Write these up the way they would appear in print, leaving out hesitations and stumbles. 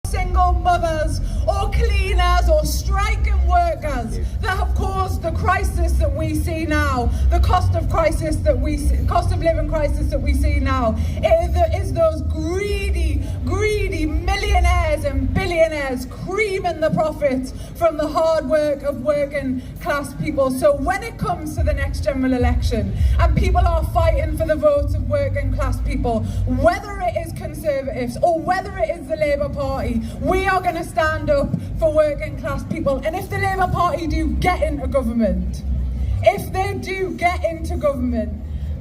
single mothers or cleaners or striking workers that have caused the crisis that we see now, the cost of living crisis that we see now. It is those greedy millionaires and billionaires creaming the profits from the hard work of working class people. So when it comes to the next general election and people are fighting for the votes of working class people, whether it is Conservatives or whether it is the Labour Party, we are going to stand up for working class people. And if the Labour Party do get into government,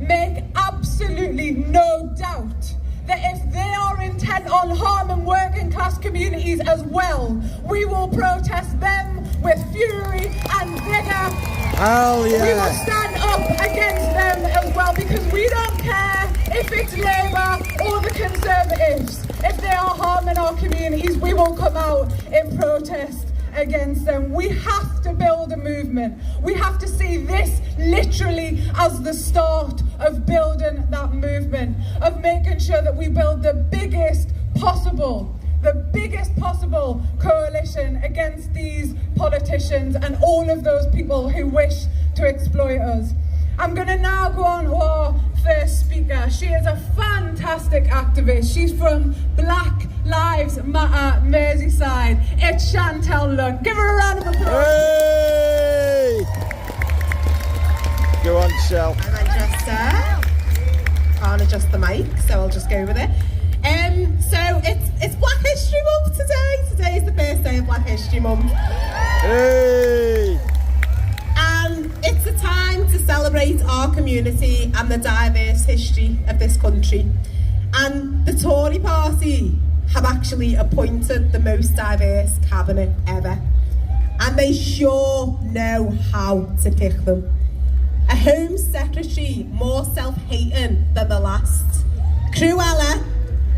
make absolutely no doubt that if they are intent on harming working class communities as well, we will protest them with fury and vigour. Hell yeah. We will stand up against them as well, because we don't care if it's Labour or the Conservatives. If they are harming our communities, we will come out in protest against them. We have to build a movement. We have to see this literally as the start of building that movement, of making sure that we build the biggest possible coalition against these politicians and all of those people who wish to exploit us. I'm going to now go on to our first speaker. She is a fantastic activist. She's from Black Lives Matter Merseyside. It's Chantel Lunn. Give her a round of applause. Hey! Go on, Shell. Can't adjust the mic, so I'll just go with it. So it's Black History Month today. Today is the first day of Black History Month. Hey! And it's a time to celebrate our community and the diverse history of this country. And the Tory party have actually appointed the most diverse cabinet ever. And they sure know how to pick them. A Home Secretary more self-hating than the last. Cruella,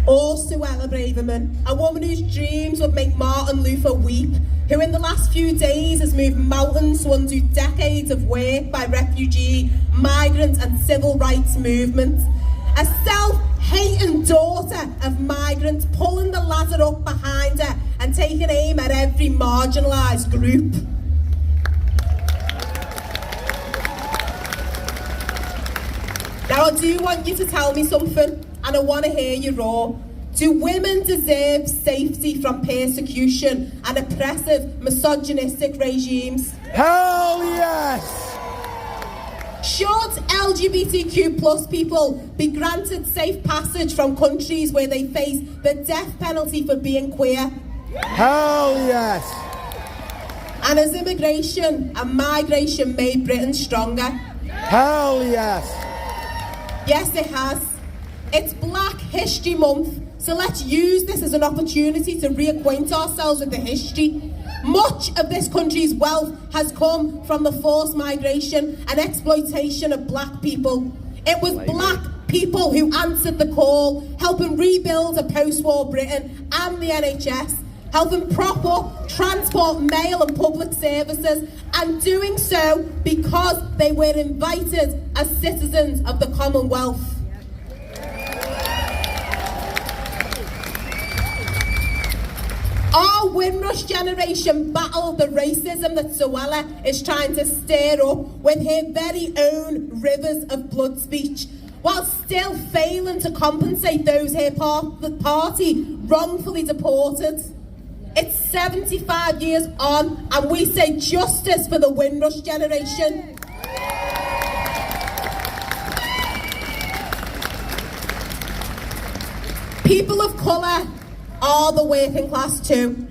or Suella Braverman, a woman whose dreams would make Martin Luther weep, who in the last few days has moved mountains to undo decades of work by refugee, migrant and civil rights movements. A self-hating daughter of migrants pulling the ladder up behind her and taking aim at every marginalised group. Now I do want you to tell me something, and I want to hear you roar. Do women deserve safety from persecution and oppressive, misogynistic regimes? Hell yes! Should LGBTQ plus people be granted safe passage from countries where they face the death penalty for being queer? Hell yes! And has immigration and migration made Britain stronger? Hell yes! Yes, it has. It's Black History Month, so let's use this as an opportunity to reacquaint ourselves with the history. Much of this country's wealth has come from the forced migration and exploitation of black people. It was black people who answered the call, helping rebuild a post-war Britain and the NHS, helping prop up transport, mail and public services, and doing so because they were invited as citizens of the Commonwealth. Our Windrush generation battled the racism that Suella is trying to stir up with her very own rivers of blood speech, while still failing to compensate those her party wrongfully deported. It's 75 years on, and we say justice for the Windrush generation. People of colour are the working class too.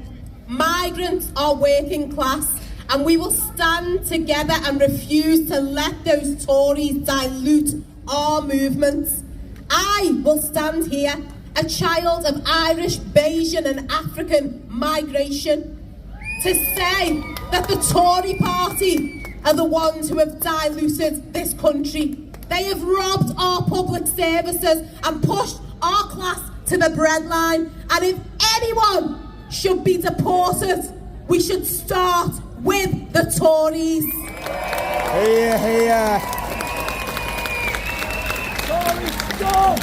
Migrants are working class, and we will stand together and refuse to let those Tories dilute our movements. I will stand here, a child of Irish, Bayesian and African migration, to say that the Tory party are the ones who have diluted this country. They have robbed our public services and pushed our class to the breadline. And if anyone should be deported, we should start with the Tories. Hear, hear. Tories, stop!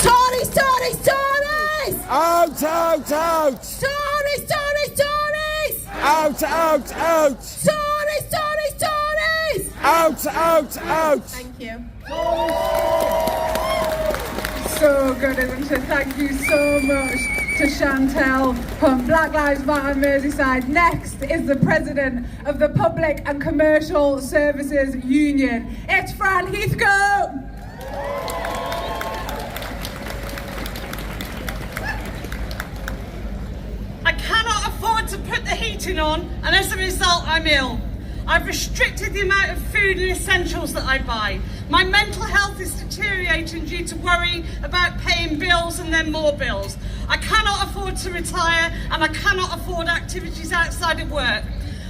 Tories, Tories, Tories! Out, out, out! Tories, Tories, Tories! Out, out, out! Tories, Tories, Tories! Out, out, out! Thank you. So good, isn't it? Thank you so much to Chantel from Black Lives Matter Merseyside. Next is the President of the Public and Commercial Services Union. It's Fran Heathcote. I cannot afford to put the heating on, and as a result I'm ill. I've restricted the amount of food and essentials that I buy. My mental health is deteriorating due to worry about paying bills and then more bills. I cannot afford to retire, and I cannot afford activities outside of work.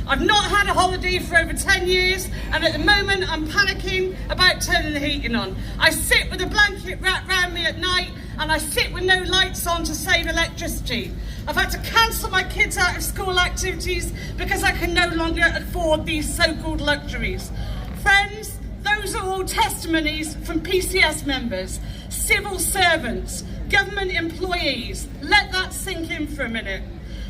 I've not had a holiday for over 10 years, and at the moment I'm panicking about turning the heating on. I sit with a blanket wrapped round me at night, and I sit with no lights on to save electricity. I've had to cancel my kids out of school activities because I can no longer afford these so-called luxuries. Friends, those are all testimonies from PCS members, civil servants, government employees. Let that sink in for a minute.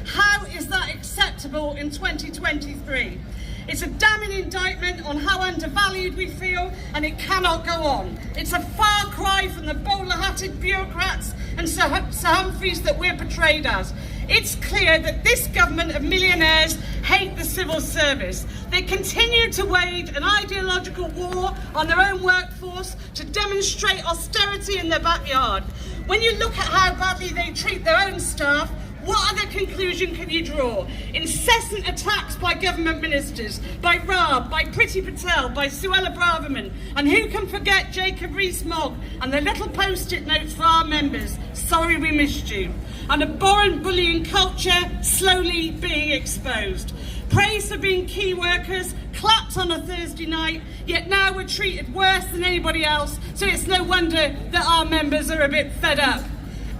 How is that acceptable in 2023? It's a damning indictment on how undervalued we feel, and it cannot go on. It's a far cry from the bowler-hatted bureaucrats and Sir Humphreys that we're portrayed as. It's clear that this government of millionaires hate the civil service. They continue to wage an ideological war on their own workforce to demonstrate austerity in their backyard. When you look at how badly they treat their own staff, what other conclusion can you draw? Incessant attacks by government ministers, by Raab, by Priti Patel, by Suella Braverman, and who can forget Jacob Rees-Mogg and the little post-it notes for our members, sorry we missed you. An abhorrent bullying culture slowly being exposed. Praised for being key workers, clapped on a Thursday night, yet now we're treated worse than anybody else, so it's no wonder that our members are a bit fed up.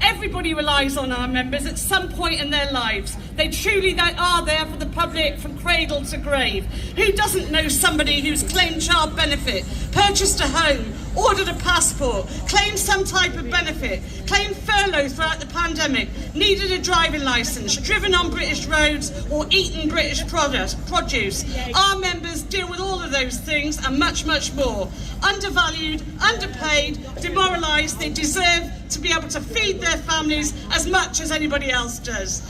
Everybody relies on our members at some point in their lives. They are there for the public from cradle to grave. Who doesn't know somebody who's claimed child benefit, purchased a home, ordered a passport, claimed some type of benefit, claimed furlough throughout the pandemic, needed a driving licence, driven on British roads or eaten British produce? Our members deal with all of those things and much, much more. Undervalued, underpaid, demoralised, they deserve to be able to feed their families as much as anybody else does.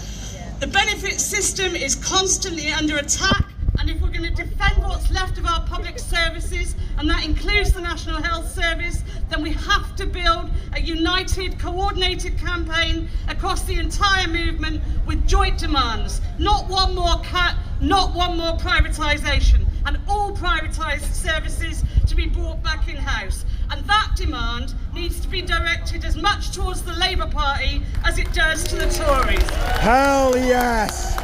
The benefit system is constantly under attack, and if we're going to defend what's left of our public services, and that includes the National Health Service, then we have to build a united, coordinated campaign across the entire movement with joint demands. Not one more cut, not one more privatisation, and all privatised services to be brought back in-house. And that demand needs to be directed as much towards the Labour Party as it does to the Tories. Hell yes!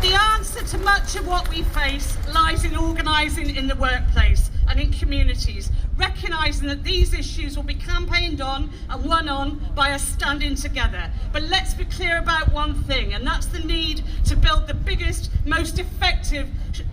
The answer to much of what we face lies in organising in the workplace and in communities, recognising that these issues will be campaigned on and won on by us standing together. But let's be clear about one thing, and that's the need to build the biggest, most effective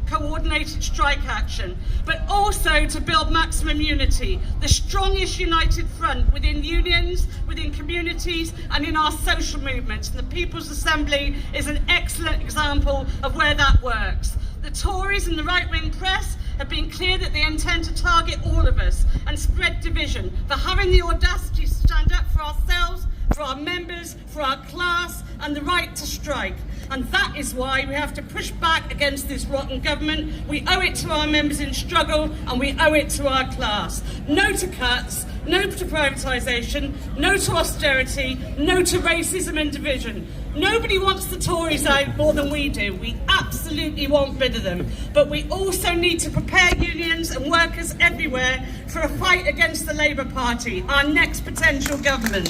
coordinated strike action, but also to build maximum unity, the strongest united front within unions, within communities and in our social movements. And the People's Assembly is an excellent example of where that works. The Tories and the right-wing press have been clear that they intend to target all of us and spread division for having the audacity to stand up for ourselves, for our members, for our class and the right to strike. And that is why we have to push back against this rotten government. We owe it to our members in struggle and we owe it to our class. No to cuts, no to privatisation, no to austerity, no to racism and division. Nobody wants the Tories out more than we do. We absolutely want rid of them. But we also need to prepare unions and workers everywhere for a fight against the Labour Party, our next potential government.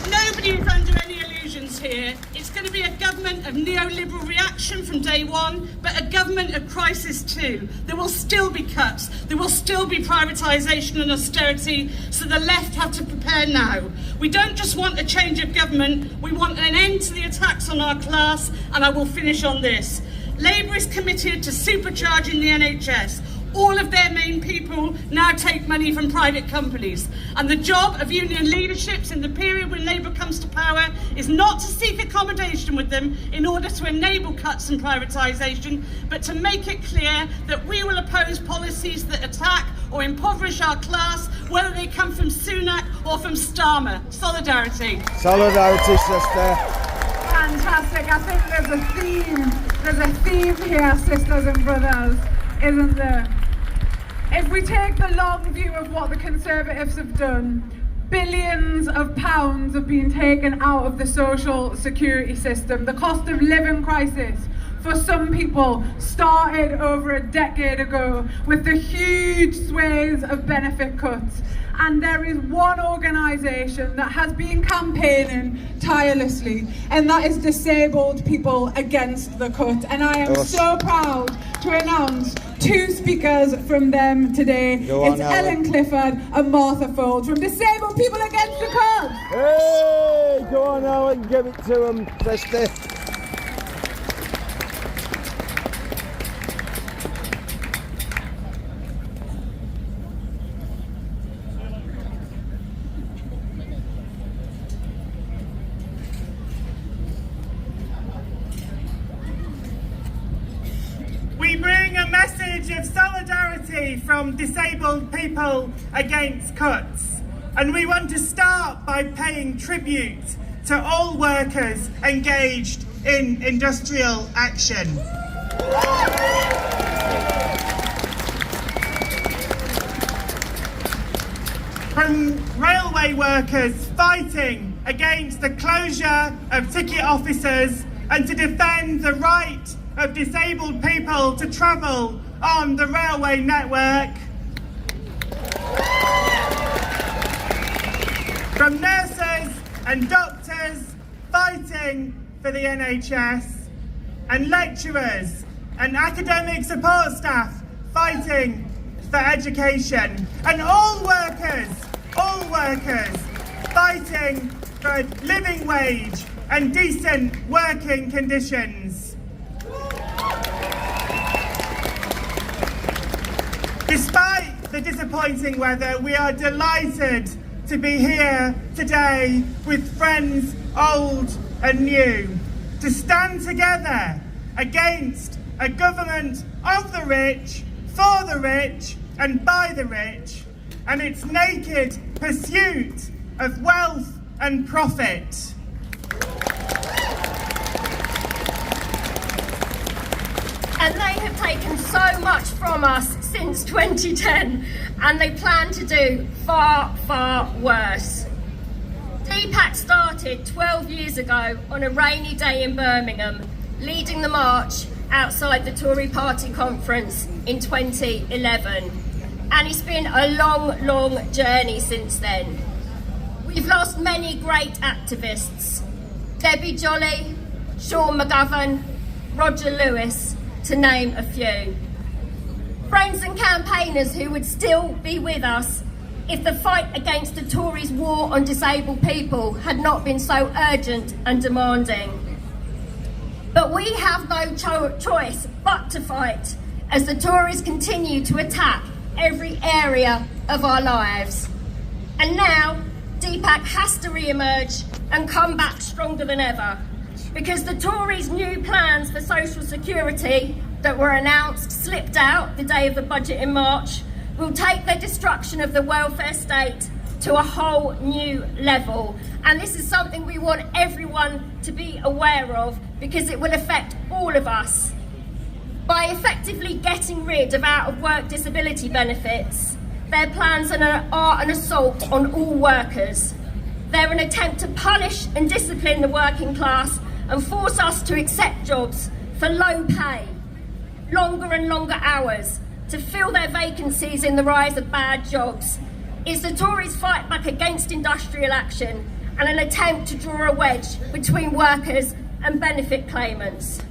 Nobody is under any illusions here. It's going to be a government of neoliberal reaction from day one, but a government of crisis too. There will still be cuts. There will still be privatisation and austerity, so the left have to prepare now. We don't just want a change of government, we want an end to the attacks on our class, and I will finish on this. Labour is committed to supercharging the NHS. all of their main people now take money from private companies. And the job of union leaderships in the period when Labour comes to power is not to seek accommodation with them in order to enable cuts and privatisation, but to make it clear that we will oppose policies that attack or impoverish our class, whether they come from Sunak or from Starmer. Solidarity. Solidarity, sister. Fantastic. I think there's a theme here, sisters and brothers, isn't there? If we take the long view of what the Conservatives have done, billions of pounds have been taken out of the social security system. The cost of living crisis for some people started over a decade ago with the huge swathes of benefit cuts. And there is one organisation that has been campaigning tirelessly, and that is Disabled People Against the Cut. And I am so proud to announce two speakers from them today. It's Ellen Clifford and Martha Fold from Disabled People Against the Cut. Hey, go on, Ellen, give it to them, sister. We bring a message of solidarity from Disabled People Against Cuts, and we want to start by paying tribute to all workers engaged in industrial action. From railway workers fighting against the closure of ticket offices and to defend the right of disabled people to travel on the railway network. From nurses and doctors fighting for the NHS, and lecturers and academic support staff fighting for education, and all workers fighting for a living wage and decent working conditions. Despite the disappointing weather, we are delighted to be here today with friends old and new, to stand together against a government of the rich, for the rich and by the rich, and its naked pursuit of wealth and profit. And they have taken so much from us since 2010, and they plan to do far, far worse. DPAC started 12 years ago on a rainy day in Birmingham, leading the march outside the Tory party conference in 2011. And it's been a long, long journey since then. We've lost many great activists: Debbie Jolly, Sean McGovern, Roger Lewis, to name a few. Friends and campaigners who would still be with us if the fight against the Tories' war on disabled people had not been so urgent and demanding. But we have no choice but to fight as the Tories continue to attack every area of our lives. And now DPAC has to re-emerge and come back stronger than ever, because the Tories' new plans for social security that were announced, slipped out the day of the budget in March, will take the destruction of the welfare state to a whole new level. And this is something we want everyone to be aware of, because it will affect all of us. By effectively getting rid of out-of-work disability benefits, their plans are an assault on all workers. They're an attempt to punish and discipline the working class and force us to accept jobs for low pay, longer and longer hours, to fill their vacancies in the rise of bad jobs. It's the Tories' fight back against industrial action and an attempt to draw a wedge between workers and benefit claimants.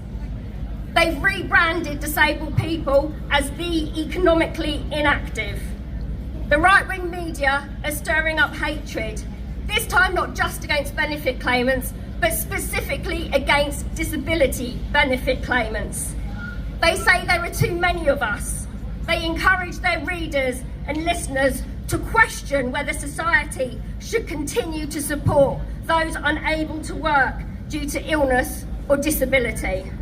They've rebranded disabled people as the economically inactive. The right-wing media are stirring up hatred, this time not just against benefit claimants, but specifically against disability benefit claimants. They say there are too many of us. they encourage their readers and listeners to question whether society should continue to support those unable to work due to illness or disability.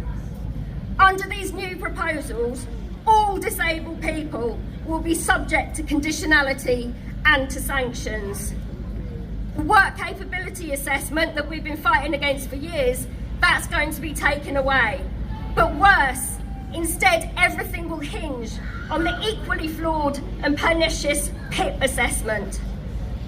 Under these new proposals, all disabled people will be subject to conditionality and to sanctions. The work capability assessment that we've been fighting against for years, that's going to be taken away. But worse, instead everything will hinge on the equally flawed and pernicious PIP assessment.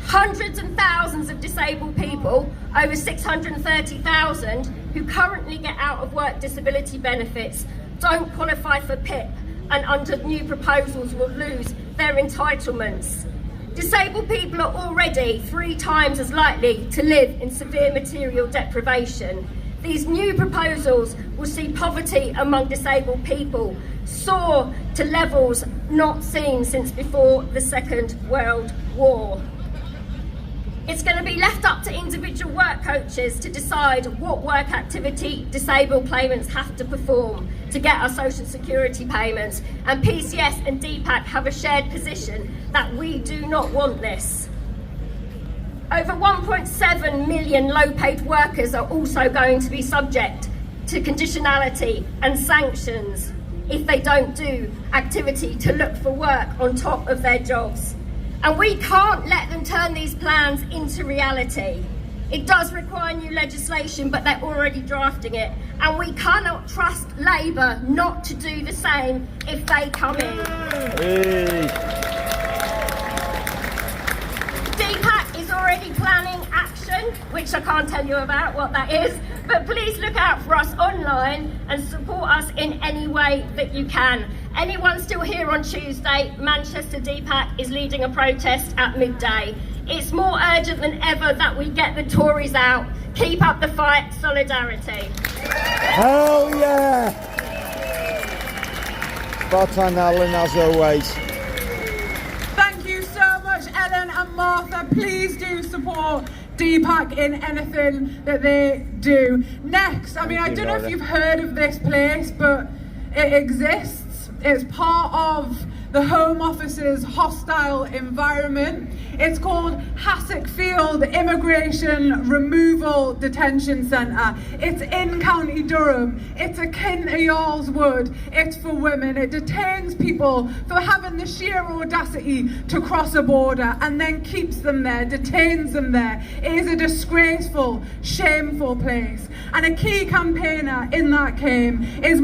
Hundreds and thousands of disabled people, over 630,000, who currently get out of work disability benefits don't qualify for PIP and under new proposals will lose their entitlements. Disabled people are already 3 times as likely to live in severe material deprivation. These new proposals will see poverty among disabled people soar to levels not seen since before the Second World War. It's going to be left up to individual work coaches to decide what work activity disabled claimants have to perform to get our social security payments, and PCS and DPAC have a shared position that we do not want this. Over 1.7 million low-paid workers are also going to be subject to conditionality and sanctions if they don't do activity to look for work on top of their jobs. And we can't let them turn these plans into reality. It does require new legislation, but they're already drafting it. And we cannot trust Labour not to do the same if they come in. DPAC is already planning action, which I can't tell you about what that is, but please look out for us online and support us in any way that you can. Anyone still here on Tuesday, Manchester DPAC is leading a protest at midday. It's more urgent than ever that we get the Tories out. Keep up the fight, solidarity. Hell yeah! Spot on, Alan, as always. Thank you so much, Ellen and Martha. Please do support DPAC in anything that they do. Next, I don't know if you've heard of this place, but it exists. It's part of the Home Office's hostile environment. It's called Hassock Field Immigration Removal Detention Centre. It's in County Durham. It's akin to Yarl's Wood. It's for women. It detains people for having the sheer audacity to cross a border and then keeps them there, detains them there. It is a disgraceful, shameful place. And a key campaigner in that campaign is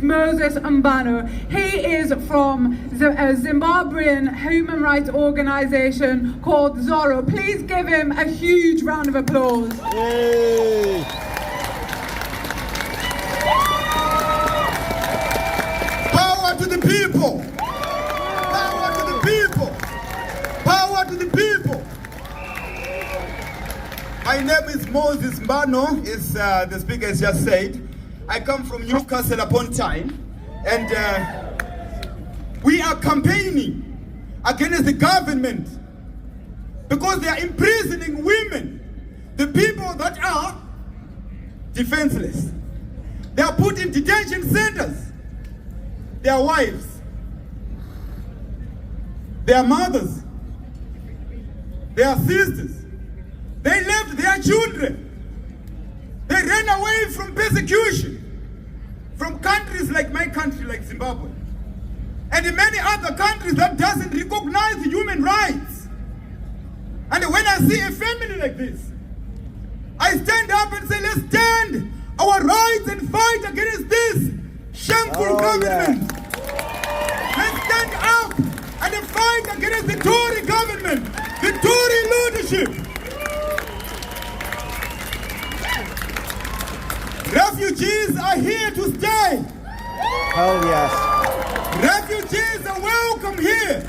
Moses Mbano. He is from a Zimbabwean human rights organisation called Zorro. Please give him a huge round of applause. Yay. Power to the people! Power to the people! Power to the people! My name is Moses Mbano, as the speaker has just said. I come from Newcastle upon Tyne, and we are campaigning against the government because they are imprisoning women, the people that are defenseless. They are put in detention centers. Their wives, their mothers, their sisters, they left their children. They ran away from persecution from countries like my country, like Zimbabwe, and in many other countries that doesn't recognize human rights. And when I see a family like this, I stand up and say, let's stand our rights and fight against this shameful government. Yeah. Let's stand up and fight against the Tory government, the Tory leadership. Refugees are here to stay. Hell yes. Refugees are welcome here.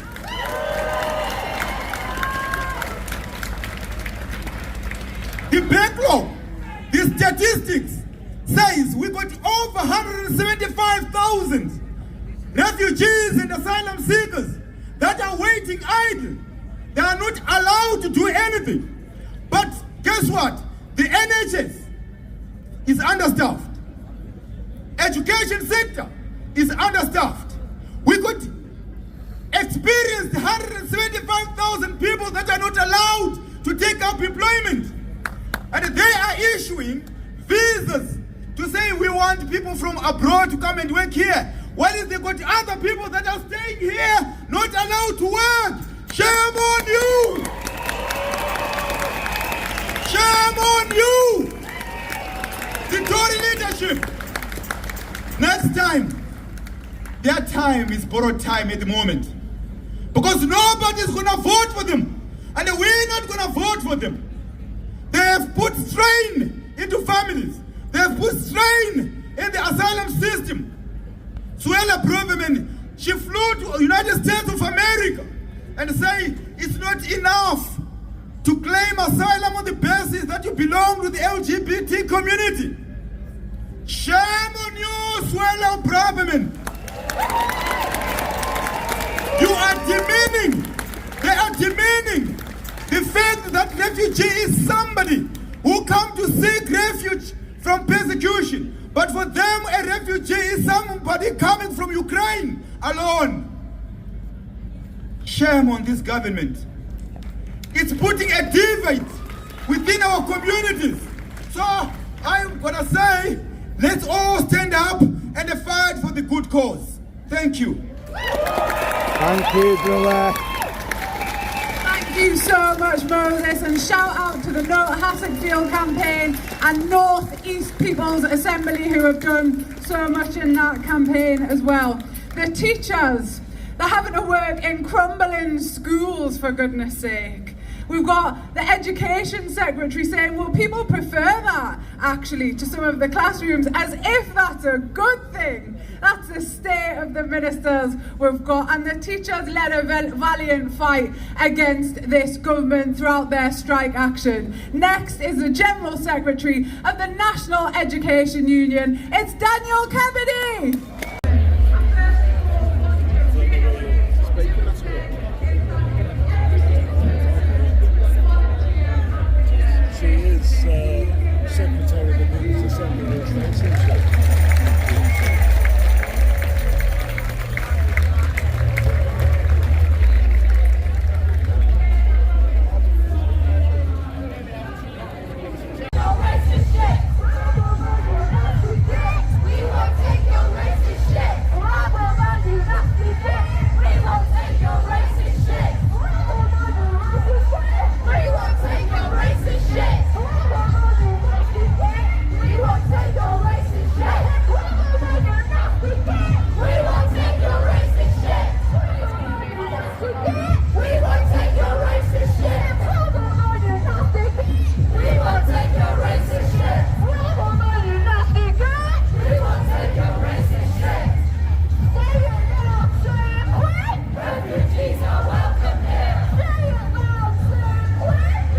The backlog, the statistics says we got over 175,000 refugees and asylum seekers that are waiting idle. They are not allowed to do anything. But guess what? The NHS is understaffed. Education sector is understaffed. We got experienced 175,000 people that are not allowed to take up employment. And they are issuing visas to say we want people from abroad to come and work here. While they got other people that are staying here, not allowed to work. Shame on you! Shame on you! The Tory leadership. Next time, their time is borrowed time at the moment. Because nobody is going to vote for them. And we're not going to vote for them. They have put strain into families. They have put strain in the asylum system. Suella Braverman, she flew to the United States of America and say it's not enough to claim asylum on the basis that you belong to the LGBT community. Shame on you, Suella Braverman. You are demeaning, they are demeaning the fact that refugee is somebody who come to seek refuge from persecution. But for them, a refugee is somebody coming from Ukraine alone. Shame on this government. It's putting a divide within our communities. So I'm gonna say, let's all stand up and fight for the good cause. Thank you. Thank you, brother. Thank you so much, Moses, and shout out to the No Hassocfield campaign and North East People's Assembly who have done so much in that campaign as well. The teachers, they're having to work in crumbling schools, for goodness sake. We've got the Education Secretary saying, well, people prefer that, actually, to some of the classrooms, as if that's a good thing. That's the state of the ministers we've got. And the teachers led a valiant fight against this government throughout their strike action. Next is the General Secretary of the National Education Union. It's Daniel Kennedy. Secretary of the People's Assembly these days, isn't she?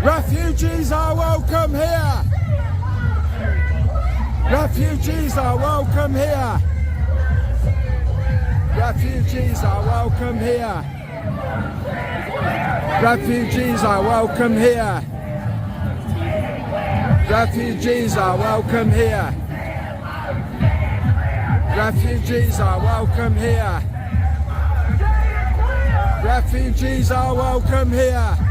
Refugees are welcome here. Refugees are welcome here. Refugees are welcome here. Refugees are welcome here. Refugees are welcome here. Refugees are welcome here. Refugees are welcome here.